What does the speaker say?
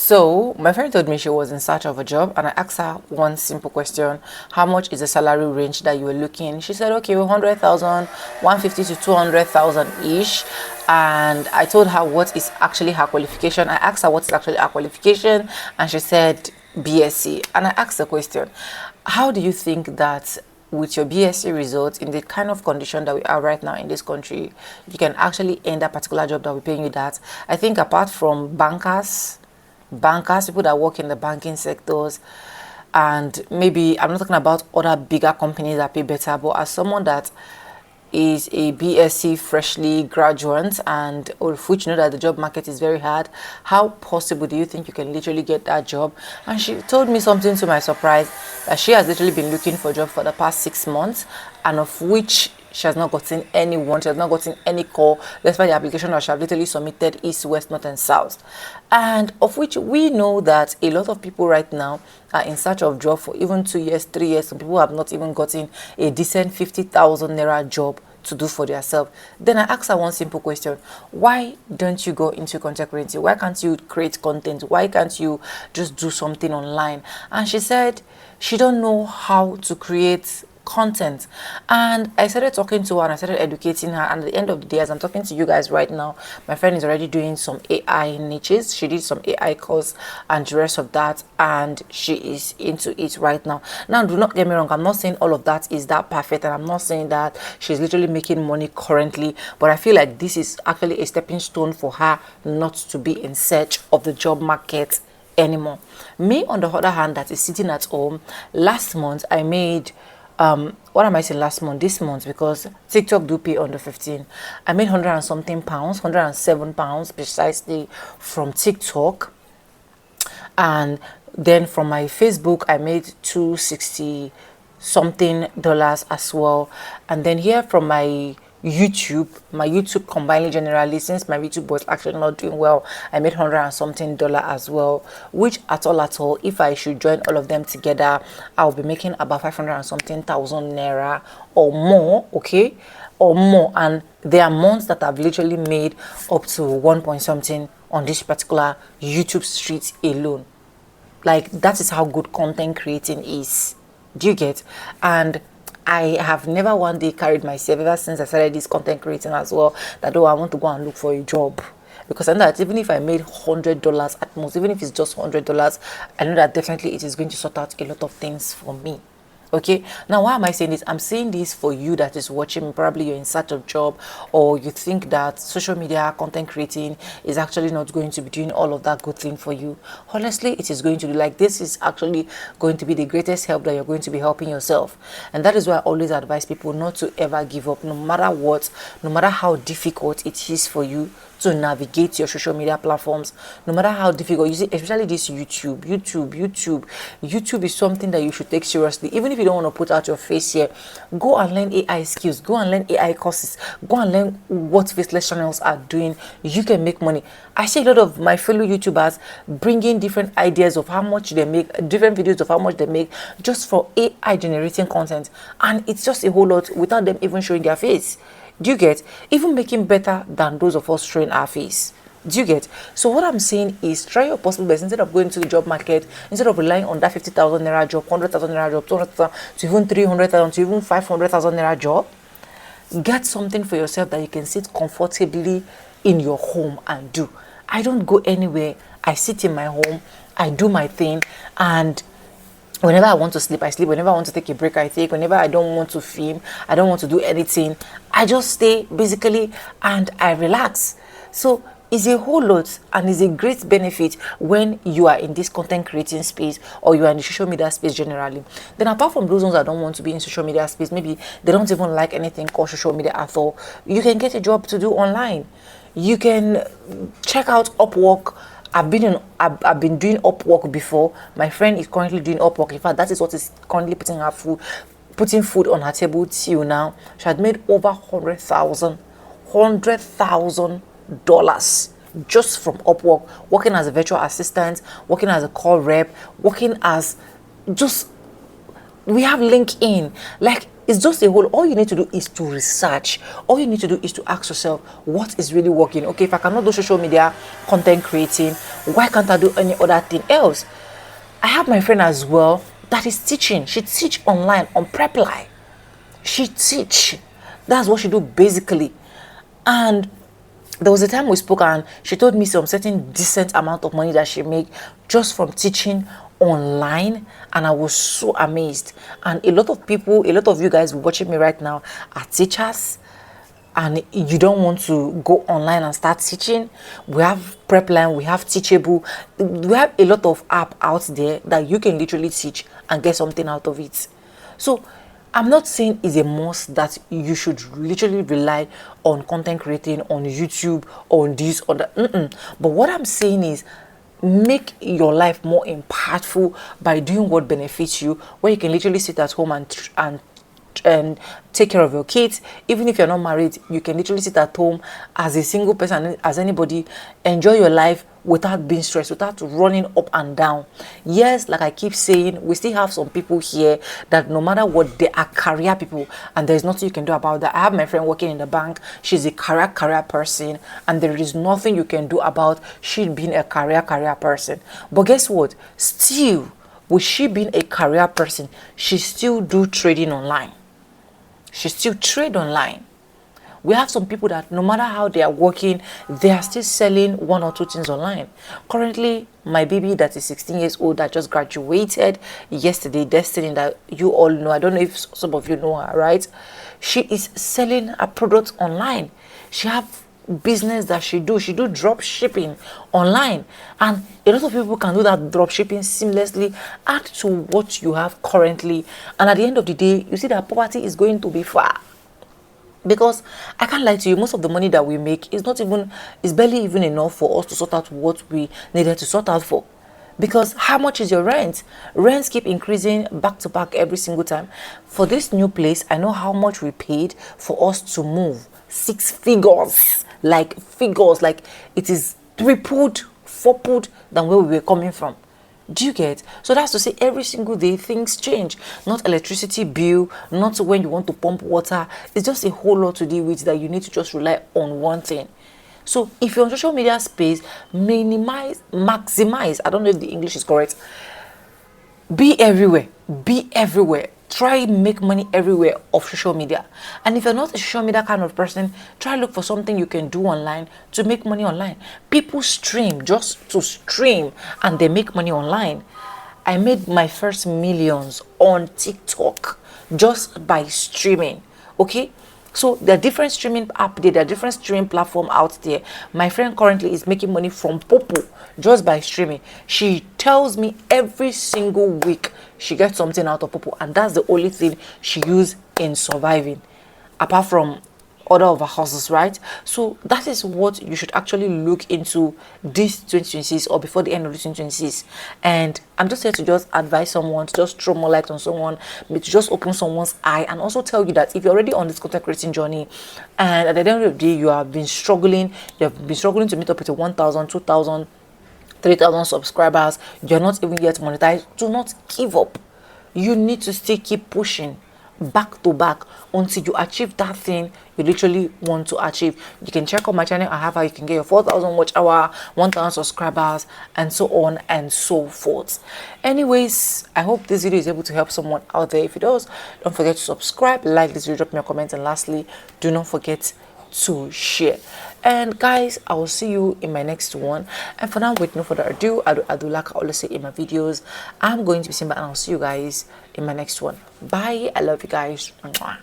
So my friend told me she was in search of a job, and I asked her one simple question: how much is the salary range that you were looking? She said, okay, 100,000, 150 to 200,000 ish. And I told her what is actually her qualification. I asked her what is actually her qualification, and she said BSc. And I asked the question: how do you think that with your BSc results, in the kind of condition that we are right now in this country, you can actually end a particular job that will pay you that? I think apart from bankers, people that work in the banking sectors, and maybe I'm not talking about other bigger companies that pay better, but as someone that is a BSc freshly graduate, and of which you know that the job market is very hard, how possible do you think you can literally get that job? And she told me something to my surprise, that she has literally been looking for a job for the past 6 months, and of which she has not gotten anyone, she has not gotten any call, despite the application that she has literally submitted east, west, north, and south. And of which we know that a lot of people right now are in search of job for even 2 years, 3 years. Some people have not even gotten a decent 50,000 naira job to do for themselves. Then I asked her one simple question: why don't you go into content creating? Why can't you create content? Why can't you just do something online? And she said she don't know how to create content. And I started talking to her, and I started educating her, and at the end of the day, as I'm talking to you guys right now, my friend is already doing some AI niches. She did some AI course and the rest of that, and she is into it right now. Now, do not get me wrong, I'm not saying all of that is that perfect, and I'm not saying that she's literally making money currently, but I feel like this is actually a stepping stone for her not to be in search of the job market anymore. Me, on the other hand, that is sitting at home, last month I made what am I saying last month? This month, because TikTok do pay on the 15th. I made 100 and something pounds, 107 pounds precisely from TikTok. And then from my Facebook, I made 260 something dollars as well. And then here from my YouTube combined generally, since my YouTube was actually not doing well, I made 100 and something dollar as well, which at all, if I should join all of them together, I'll be making about 500 and something thousand naira or more, okay, or more. And there are months that I've literally made up to 1 point something on this particular YouTube street alone. Like, that is how good content creating is. Do you get? And I have never one day carried myself, ever since I started this content creating as well, that I want to go and look for a job. Because I know that even if I made $100 at most, even if it's just $100, I know that definitely it is going to sort out a lot of things for me. Okay, now why am I saying this? I'm saying this for you that is watching me. Probably you're in search of job, or you think that social media content creating is actually not going to be doing all of that good thing for you. Honestly, it is going to be. Like, this is actually going to be the greatest help that you're going to be helping yourself. And that is why I always advise people not to ever give up, no matter what, no matter how difficult it is for you to navigate your social media platforms, no matter how difficult. You see, especially this YouTube is something that you should take seriously. Even if you don't want to put out your face here, go and learn AI skills, go and learn AI courses, go and learn what faceless channels are doing. You can make money. I see a lot of my fellow YouTubers bringing different ideas of how much they make, different videos of how much they make just for AI generating content, and it's just a whole lot without them even showing their face. Do you get? Even making better than those of us showing our face. Do you get? So what I'm saying is, try your possible best. Instead of going to the job market, instead of relying on that 50,000 naira job, 100,000 naira job, 200,000 to even 300,000 to even 500,000 naira job, get something for yourself that you can sit comfortably in your home and do. I don't go anywhere. I sit in my home, I do my thing, and whenever I want to sleep, I sleep. Whenever I want to take a break, I take. Whenever I don't want to film, I don't want to do anything, I just stay basically and I relax. So it's a whole lot, and it's a great benefit when you are in this content creating space, or you are in the social media space generally. Then apart from those ones that don't want to be in social media space, maybe they don't even like anything called social media at all, you can get a job to do online. You can check out Upwork. I've been doing Upwork before. My friend is currently doing Upwork. In fact, that is what is currently putting food on her table till now. She had made over $100,000 just from Upwork, working as a virtual assistant, working as a call rep, working as just We have LinkedIn. Like, it's just a whole, all you need to do is to research. All you need to do is to ask yourself, what is really working? Okay, if I cannot do social media content creating, why can't I do any other thing else? I have my friend as well that is teaching. She teach online on Preply. She teach. That's what she do basically. And there was a time we spoke and she told me some certain decent amount of money that she make just from teaching online, and I was so amazed. And a lot of people, a lot of you guys watching me right now are teachers, and you don't want to go online and start teaching. We have Prepline, we have Teachable, we have a lot of app out there that you can literally teach and get something out of it. So I'm not saying it's a must that you should literally rely on content creating on YouTube, on this or that. But what I'm saying is, make your life more impactful by doing what benefits you, where you can literally sit at home and take care of your kids. Even if you're not married, you can literally sit at home as a single person, as anybody, enjoy your life without being stressed, without running up and down. Yes, like I keep saying, we still have some people here that no matter what, they are career people, and there's nothing you can do about that. I have my friend working in the bank. She's a career person, and there is nothing you can do about she being a career person. But guess what? Still, with she being a career person, she still do trading online. She still trade online. We have some people that no matter how they are working, they are still selling one or two things online. Currently, my baby that is 16 years old that just graduated yesterday, Destiny, that you all know, I don't know if some of you know her, right? She is selling a product online. She have business that she do drop shipping online, and a lot of people can do that drop shipping seamlessly. Add to what you have currently, and at the end of the day, you see that poverty is going to be far. Because I can't lie to you, most of the money that we make is barely even enough for us to sort out what we needed to sort out for. Because how much is your rent? Rents keep increasing back to back every single time. For this new place, I know how much we paid for us to move. 6 figures, like it is tripled, fourfold than where we were coming from. Do you get? So that's to say, every single day things change. Not electricity bill, not when you want to pump water. It's just a whole lot to deal with that you need to just rely on one thing. So if you're on social media space, maximize, I don't know if the English is correct. Be everywhere. Try make money everywhere off social media. And if you're not a social media kind of person, try look for something you can do online to make money online. People stream just to stream and they make money online. I made my first millions on TikTok just by streaming. Okay, so there are different streaming app there are different streaming platform out there. My friend currently is making money from Poppo just by streaming. She tells me every single week she gets something out of Poppo, and that's the only thing she uses in surviving, apart from other of her houses, right? So that is what you should actually look into this 2026 or before the end of this 2026. And I'm just here to just advise someone, to just throw more light on someone, to just open someone's eye, and also tell you that if you're already on this content creating journey and at the end of the day you have been struggling to meet up with 1,000, 2,000, 3,000 subscribers, you're not even yet monetized, do not give up. You need to still keep pushing back to back until you achieve that thing you literally want to achieve. You can check out my channel. I have how you can get your 4,000 watch hour, 1,000 subscribers, and so on and so forth. Anyways, I hope this video is able to help someone out there. If it does, don't forget to subscribe, like this video, drop me a comment, and lastly, do not forget to share. And guys, I will see you in my next one. And for now, with no further ado, I do like I always say in my videos, I'm going to be Simba, and I'll see you guys in my next one. Bye. I love you guys. Mwah.